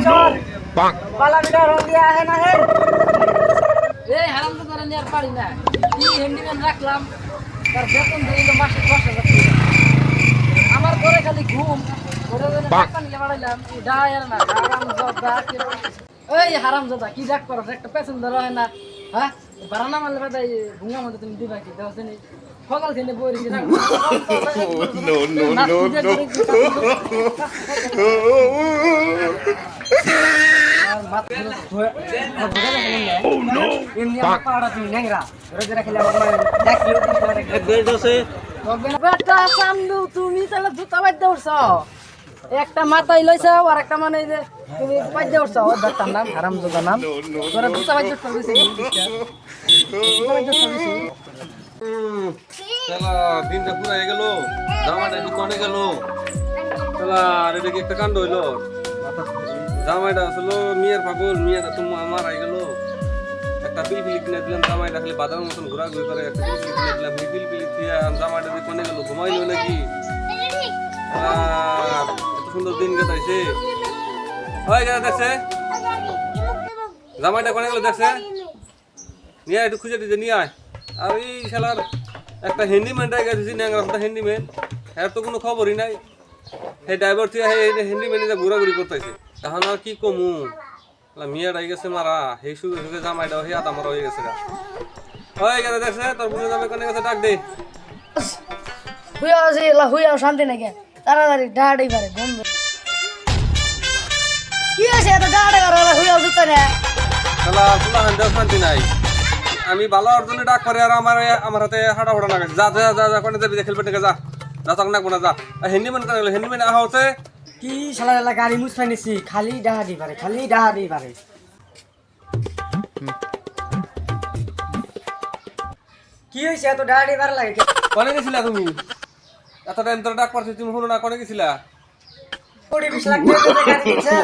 চল পালা বিটা রং দিয়া আহে না হে এই হারাম তো করে নিয়ে পারি না কি হ্যান্ডিম্যান রাখলাম তার বেতন দিয়ে তো মাসে 10,000 টাকা আমার ঘরে খালি ঘুম ওরে ওরে টাকা নিয়ে বাড়াইলাম ডায়ার না হারাম দাদা কি ওই হারাম দাদা কি ডাক করছ একটা প্যাসেঞ্জার হয় না হ্যাঁ বারানা মারলে বাদাই ঘুমা মধ্যে তুমি দিবা কি দাও শুনি সকাল থেকে বই রেখে রাখো নো নো নো আর মাথা নো এমনি পাড়া তুমি নেংরা রোজে রাখলে আমার দেখ এক বেল দছে বেটা চান্দু তুমি তাহলে জুতা বাইতে উঠছো একটা মাথায় লইছো আর একটা মানে যে তুমি বাইতে উঠছো ওর বেটার নাম হারাম দাদা নাম তোরা জুতা বাইতে উঠছো শালা দিনটা পুরো হয়ে গেল জামাইটা দোকানে গেল শালা আর এটা কি একটা কাণ্ড হইলো জামাইটা আসলে মিয়ার পাগল মিয়াটা তো আমার হয়ে গেল একটা পিলপিলি কিনে দিলাম জামাইটা খালি বাজারের মতন ঘোরাঘুরি করে একটা পিলপিলি কিনে দিলাম এই পিলপিলি দিয়ে জামাইটা দোকানে গেল ঘুমাইলো নাকি এত সুন্দর দিন কাটাইছে হয় গেছে দেখছে জামাইটা কোনে গেল দেখছে নিয়ে একটু খুঁজে দিতে নিয়ে আয় আর এই শালার একটা হ্যান্ডিম্যানটাই গেছি ন্যাংরা হ্যান্ডিম্যান এর তো কোনো খবরই নাই সেই ড্রাইভার থেকে হ্যান্ডিম্যান ঘোরাঘুরি করতেছে তখন আর কি কমু মিয়াটাই গেছে মারা সেই শুরু থেকে জামাইটা সেই আতা মারা হয়ে গেছে হয়ে গেছে দেখছে তোর বোনের জামাই কোনে গেছে ডাক দে হুইয়া শান্তি নাকি তাড়াতাড়ি ডাড়াই পারে ঘুম কি আছে এত ডাড়াই পারে হুইয়া জুতা না শালা ফুলা হান্ডে শান্তি নাই আমি ভালো অর্জনে ডাক করে আর আমার হাতে হাঁটা ফোটা লাগে যা যা যা যা কোনে যাবি খেলবে থেকে যা যা তখন নাকবো না যা হ্যান্ডিম্যান করে হ্যান্ডিম্যান আহা হচ্ছে কি শালা গাড়ি মুছাই নিছি খালি ডাহাডি পারে কি হইছে এত ডাহাডি পারে লাগে কোনে গেছিলা তুমি এত টাইম তোর ডাক পারছিস তুমি হলো না কোনে গেছিলা 20 লাখ টাকা গাড়ি কিনছে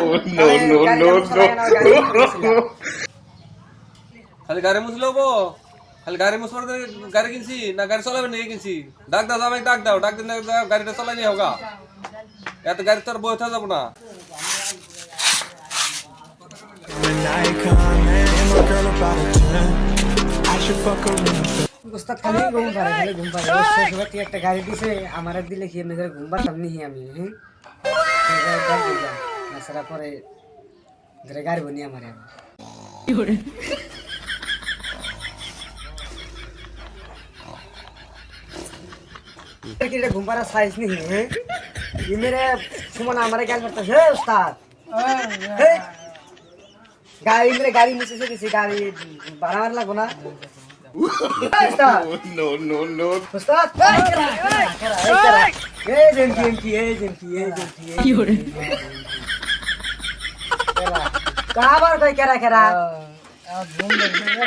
খালি গাড়ি মুছলো গো খালি গাড়ি মুছবার গাড়ি কিনছি না গাড়ি চালাবেন নাকি কিনছি ডাক দাও জামাই ডাক দাও ডাক দিন গাড়িটা চালাই নিয়ে হোগা এত গাড়ি তোর বই থাকা যাবো না উস্তাদ খালি ঘুম পারে শেষ একটা গাড়ি দিছে আমার দিলে কি এমনি করে ঘুম পারতাম নি আমি হ্যাঁ পরে গাড়ি বনি আমার ঘুম পারা সাইজ নি হ্যাঁ মেরে সুমন আমার গাল করতে হে উস্তাদ গাড়ি মিশে গেছি গাড়ি বাড়াবার লাগবো না নো উস্তাদ এই জেমকি কাবার কই কেরা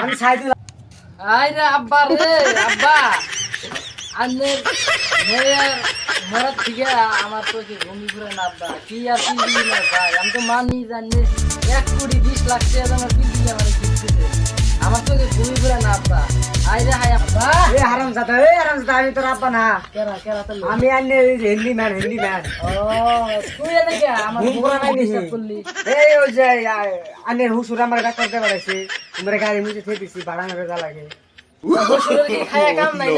আমি সাইড আইরে আব্বা রে আব্বা আন্নে মরার থেকে আমার তো কি ঘুমি ঘুরে না আব্বা কি আর পিলপিলি না ভাই আমি তো মানি জানি 1,20,00,000 টাকা আমার পিলপিলি আমার কিনতেছে আমার তো ঘুমি ঘুরে না আব্বা আইরে হাই আব্বা হারামজাদা আমি তোর আব্বা না কেরা তো আমি আন্নে হ্যান্ডিম্যান ও তুই এনে কি আমার ঘুরা নাই ডিস্টার্ব করলি এই ওই যে আন্নের হুসুর আমার ডাক্তার করতে পারছে তোমরা গাড়ি মুছে থে দিছি ভাড়া না যা লাগে হুসুরের কি খায়া কাম নাই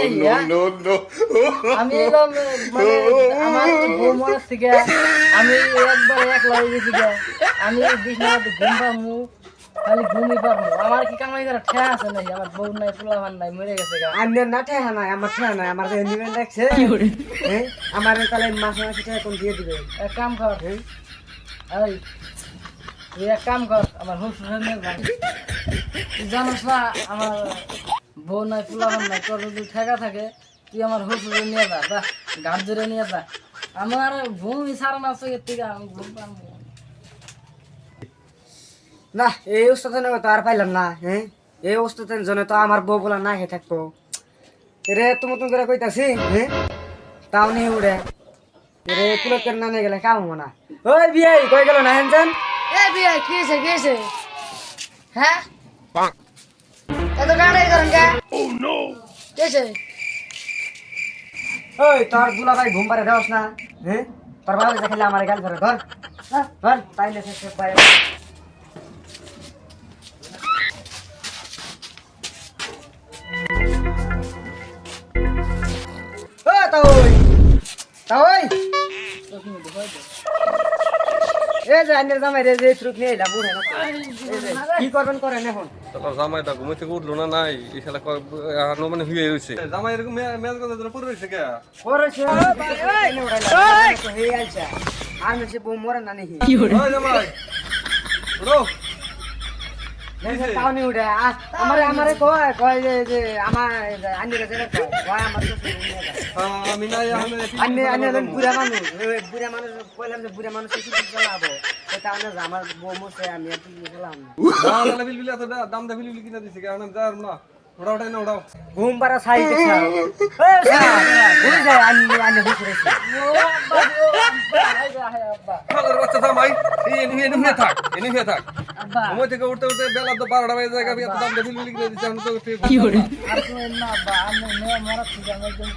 আমি এলাম মানে আমার বউ মরার থেকে আমি একবার একলা হয়ে গেছি আমি বিছানাতে ঘুম পামু খালি ঘুমি পারবো আমার কি কামাই করা ঠেয়া আছে নাই আমার বউ নাই পোলাভান নাই মরে গেছে আন্নের না ঠেয়া নাই আমার ঠেয়া নাই আমার হ্যান্ডিম্যান দেখছে হ্যাঁ আমার তাহলে মাসে টাকা কোন দিয়ে দিবে এক কাম কর এই তুই এক কাম কর আমার হুসুরের নিয়ে ভাই জানোস না আমার বউ নাই পোলাভান নাই তোর যদি ঠেকা থাকে তুই আমার হুসুরের নিয়ে যা গাছ ধরে নিয়ে যা আমার ঘুমই সারা না চোখের থেকে আমি ঘুম পাবো না এই ওস্তাদের তো আর পাইলাম না হ্যাঁ এই ওস্তাদের জন্য তো আমার বউ বলা না খেয়ে থাকবো রে তুমি করে কইতাছি হ্যাঁ তাও নিয়ে উড়ে রে কুলকের না নিয়ে গেলে কাম হবো না ওই বিয়ে কই গেল না হেনছেন এ বিয়া কি হয়েছে হ্যাঁ এত গাড়াই করেন কে ও নো কেছে ওই তোর বুলা ভাই ঘুম পারে দেওস না হ্যাঁ তোর বাবা খেলে আমার গাল ধরে ধর হ্যাঁ ধর তাইলে শেষ বাইরে ও তাওই এই যে আইনের জামাই রে যে ফ্রুট নিয়ে এলাম বুঝে না কি করবেন করেন এখন শালার জামাইটা ঘুমে থেকে উঠলো না নাই এই শালা এখনো মানে হুয়ে রয়েছে জামাই এরকম মেয়াজ কথা ধরে পড়ে রয়েছে কে করেছে হে আইছা আর মেসে বউ মরে না নাকি ওই জামাই উঠো তাও নি উঠে আমারে কয় যে আমার আন্নিরা যেটা কয় আমার আমি নাই আন্নি বুড়া মানুষ কইলাম যে বুড়া মানুষ কিছু চালাবো সেটা আমার বউ মরছে আমি আর কি চালাম না বিল এত দাম দা বিল কিনা দিছে কে আমি যার না ওড়াও না ওড়াও ঘুম পারা সাই দেখছা বুঝ যায় আন্নি বুঝরে ও আব্বা ও আব্বা হায় আব্বা শালার বাচ্চা জামাই এনে থাক আব্বা ঘুমে থেকে উঠতে বেলা তো 12টা বাজে জায়গা এত দাম দা বিল কিনা দিছে আমি তো কি করে আর তো না আব্বা আমি মেয়ে মরা ঠিক আমি একদম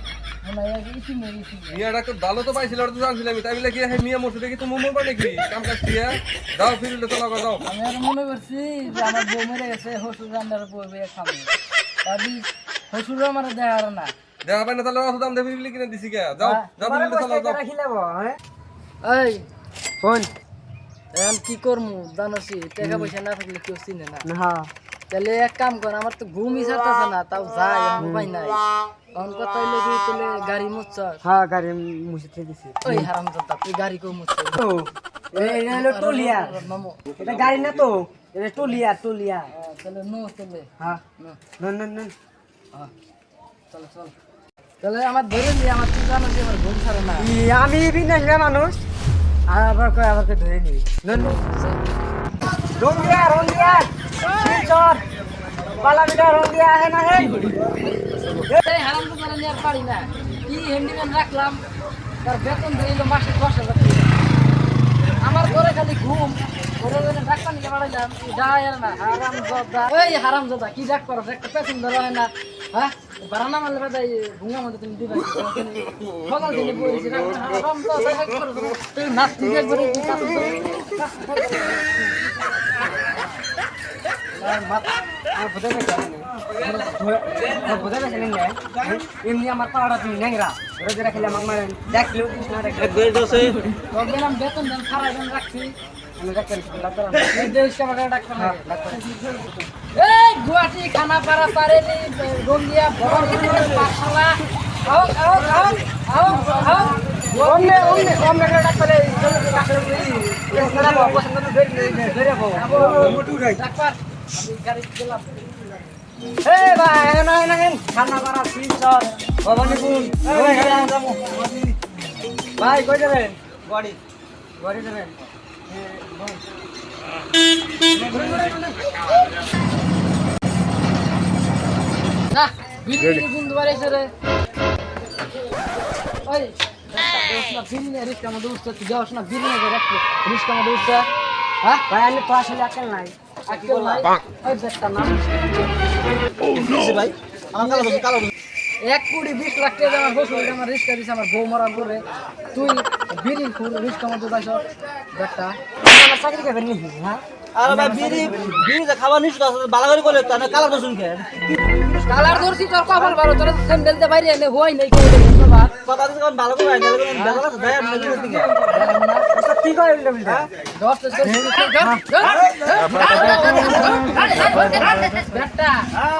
মনে হয় কি মেরেছি মিয়াটা তো ভালো তো পাইছিল আর তো জানছিলাম আমি তাই বলে কি হে মিয়া মরছে দেখি তো মোমো বানে কি কাম কাজ দিয়া দাও ফিরলে তো লাগা দাও আমি আর মনে করছি যে আমার বউ মেরে গেছে হসুর রান্নার বউ বেয়ে খাবো ভাবি হসুর আমার দেখার না দেখা পাই না তাহলে অত দাম দা বিল কিনা দিছি কে যাও যাও ফিরলে তো লাগা রাখি নেব হ্যাঁ এই কোন এখন কি করমু জানোসি টাকা পয়সা না থাকলে কেউ চিনে না হ্যাঁ তাহলে এক কাম কর আমার তো ঘুমই ছাড়তেছে না তাও যাই উপায় নাই এখন কথা হইলে কি তাহলে গাড়ি মুচ্ছ হ্যাঁ গাড়ি মুছিতে দিছি ওই হারাম দাদা তুই গাড়ি কো মুচ্ছ তো এই হলো টলিয়া মামু এটা গাড়ি না তো এটা টলিয়া তাহলে নো তাহলে হ্যাঁ না হ্যাঁ চলো চল তাহলে আমার ধরে নি আমার তুই জানো যে আমার ঘুম ছাড়ে না আমি বিনাশরা মানুষ আর আবার কে ধরে নিবি রঙ্গিয়া চর পালাবিটা রঙ্গিয়া আছে না হে এই হারাম তো করে নিয়ে আর পারি না কি হ্যান্ডিম্যান রাখলাম তার বেতন দিল মাসে 10,000 টাকা আমার ঘরে খালি ঘুম ওরে ওরে ডাক্তার নিয়ে বাড়াইলাম যায় আর না হারাম দাদা কি ডাক করো একটা পেছন ধরা হয় না হ্যাঁ বারানা মারলে বাদাই ঘুমের মধ্যে তুমি দিবা সকাল দিনে পড়েছি হারাম দাদা এক করে তুই নাস্তি একবারে এমনি আমার পাওয়াটা তুমি ন্যাংরা রোজেরা খেলে আমার মারেন দেখলেও গেলাম বেতন দেন সারা দিন রাখছি আমি ডাক্তার এই গুয়াহাটি খানাপাড়া পারেনি গঙ্গিয়া বড় পাঠশালা আও আও আও আও আও অমনে ডাক্তার ডাক্তার আমি গাড়ি গেলাম খানাপাড়া শিলচর ভবানীপুর ভাই কই যাবেন গাড়ি যাবেন না বিল্ডিং কোন দুয়ারে এসে রে ওই বিল্ডিং এর রিস্কা মধ্যে উঠতে তুই যাস না বিল্ডিং এর রিস্কা মধ্যে উঠতে হ্যাঁ ভাই আমি তো আসলে আকেল নাই আজকাল নাই ওই দেখটা নাম ভাই আমার কালো 1,20,00,000 টাকা আমার বসে আমার রিস্কা দিছে আমার বউ মরার পরে তুই বিল্ডিং খুব রিস্কা মধ্যে যাস দেখটা আমার চাকরি করবেন নি হ্যাঁ আরে ভাই বিড়ি যে খাবার নিশ্চিত আছে বালা করে বলে তাহলে কালার দোষণ খেয়ে কালার ধরছি তোর কপাল ভালো তোর স্যান্ডেল দে বাইরে এনে হই নাই কেউ দেখতে বাদ কথা দিতে কোন ভালো করে আইনা বেলা আছে ভাই আমি নিজে থেকে কি করে বলটা 10 বেটা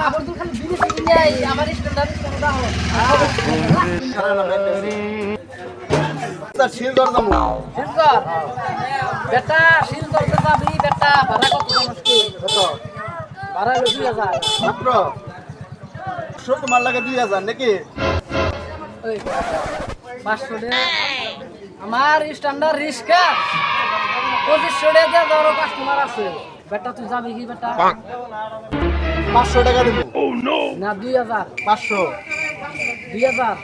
আবার তুই খালি বিড়ি সিগি যাই আমার স্ট্যান্ডার্ড কোনো দাও তার শিল দর দাম শিলচর বেটা শিলচর তে যাবি বেটা ভাড়া কত মুশকিল কত ভাড়া হলো 2000 মাত্র শোক মাল লাগে 2000 নাকি ওই 500 টাকা আমার স্ট্যান্ডার্ড রিস্কা 2500 টাকা ধরো কাস্টমার আছে বেটা তুই যাবি কি বেটা 500 টাকা দেব না 2000 500 2000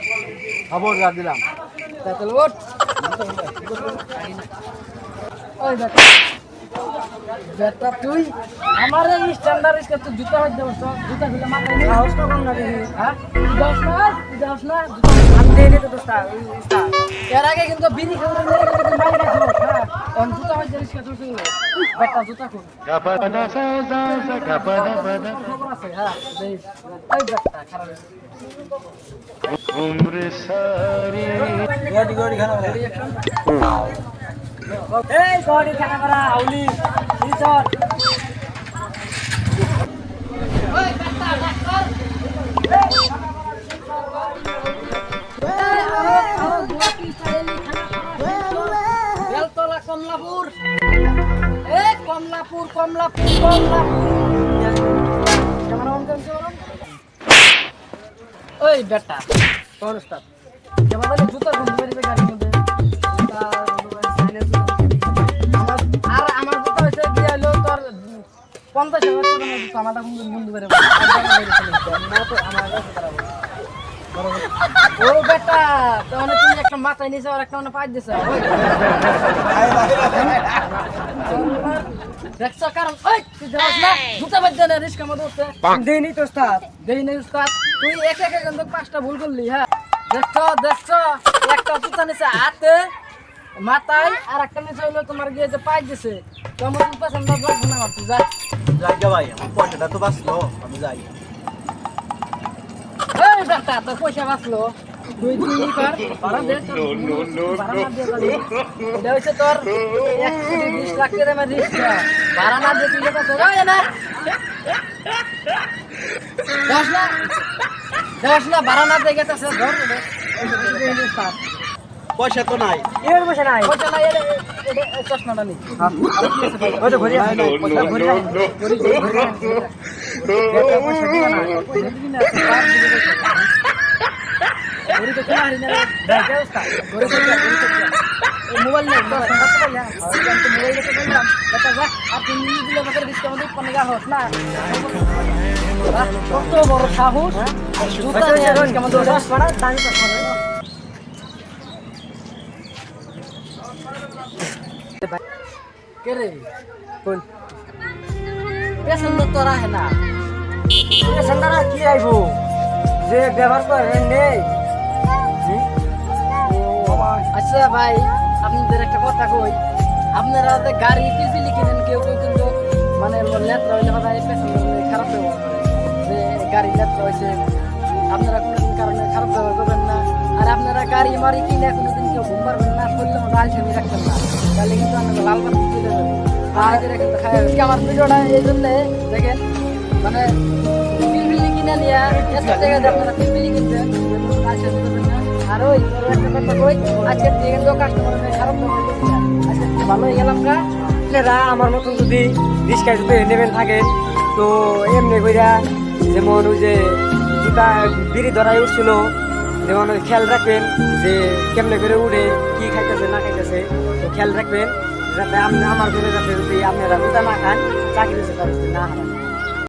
খবর যা দিলাম তাহলে ওঠ ওই বেটা বেটা তুই আমার এই স্ট্যান্ডার্ড রিস্কা তুই জুতা হইতে বলছ জুতা দিলে মাথায় নেই সাহস তো কম না দেখি হ্যাঁ তুই যাস না আমি দেই তো দোস্তা এর আগে কিন্তু বিড়ি খাওয়ার নিয়ে কিন্তু মাইরা খাওয়া হ্যাঁ অন জুতা হয় জিনিস কাছে ছিল বেটা জুতা কোন খবর আছে হ্যাঁ দেই এই বেটা খারাপ গড়ি গড়ি খানা বলে এই গড়ি খানা করা আউলি নিচর ওই বেটা ডাক্তার বেলতলা কমলাপুর এ কমলাপুর কমলাপুর কমলাপুর ক্যামেরা অন করুন ওই বেটা কোন স্টার ক্যামেরা জুতা ঘুম মেরে গাড়ির মধ্যে আমার জুতা হয়েছে কি হলো তোর 50,000 টাকা জুতা আমারটা বন্ধু করে ও বেটা তাহলে তুমি একটা মাথায় নিছো আর একটা পাঁচ দিছো দেখছো কারণ ওই তুই যাস না জুতা বাজছে না রিস্ক আমাদের উঠতে দেইনি তো উস্তাদ দেই নাই উস্তাদ তুই এক এক কিন্তু পাঁচটা ভুল করলি হ্যাঁ দেখছো একটা জুতা নিছে হাতে মাথায় আর একটা নিচে হইলো তোমার গিয়ে যে পাঁচ দিছে তোমার জুতা সন্ধ্যা লাগবে না তুই যা যাই ভাই আমার পয়সাটা তো বাঁচলো আমি যাই এই বেটা তোর পয়সা বাঁচলো তুই তুই কর ভাড়া দে তোর ভাড়া না দিয়ে পারি এটা হচ্ছে তোর 120 লাখ টাকা দামের রিস্ক ভাড়া না দিয়ে তুই যেটা তোর না দশ না ভাড়া না দিয়ে গেছে ধর পয়সা তো নাই এর বসে নাই পয়সা নাই এটা চশমাটা নি ওই তো ঘড়ি আছে ঘড়ি নাই ঘড়ি পয়সা দিবা না ঘড়ি তো চলা হারি না দেখে উস্তাদ ঘড়ি তো মোবাইল নেই তো সংবাদ পাইয়া আর আমি মোবাইল দেখে বললাম এটা যা আর তুমি নিয়ে দিলে আমাদের রিস্ক আমাদের কোন গা হোস না কত বড় সাহস জুতা নিয়ে রিস্ক আমাদের 10 ভাড়া দামি কথা কে রে কোন পেছন তো তোরা হে না সন্ধারা কি আইবো যে ব্যবহার করে নেই আচ্ছা ভাই আপনাদের একটা কথা কই আপনারা যে গাড়ি পিলপিলি কিনেন কেউ কেউ কিন্তু মানে লেত্রা হইলে ভাই পেছন খারাপ ব্যবহার করে যে গাড়ি লেত্রা হয়েছে আপনারা কোনোদিন কারণে খারাপ ব্যবহার করবেন না আর আপনারা গাড়ি মারি কিনে কোনোদিন কেউ ঘুম পারবেন না করলে মতো আলসামি রাখবেন না তাহলে কিন্তু আপনাকে লাল বাতি চলে যাবে আর কিন্তু খাই আমার ভিডিওটা এই জন্য দেখেন মানে পিলপিলি কিনে নিয়ে এত জায়গায় যে আপনারা পিলপিলি কিনবেন আলসামি করবেন না আর ওই একটা কথা কই আজকে কিন্তু কাস্টমার খারাপ ব্যবহার করছে না আজকে ভালো হয়ে গেলাম গা আপনারা আমার মতন যদি রিস্কায় যদি নেবেন থাকেন তো এমনি কইরা যেমন ওই যে জুতা বিড়ি ধরাই উঠছিল যেমন ওই খেয়াল রাখবেন যে কেমনে করে উঠে কি খাইতেছে না খাইতেছে তো খেয়াল রাখবেন যাতে আমার জন্য যাতে যদি আপনারা জুতা না খান চাকরি না হারান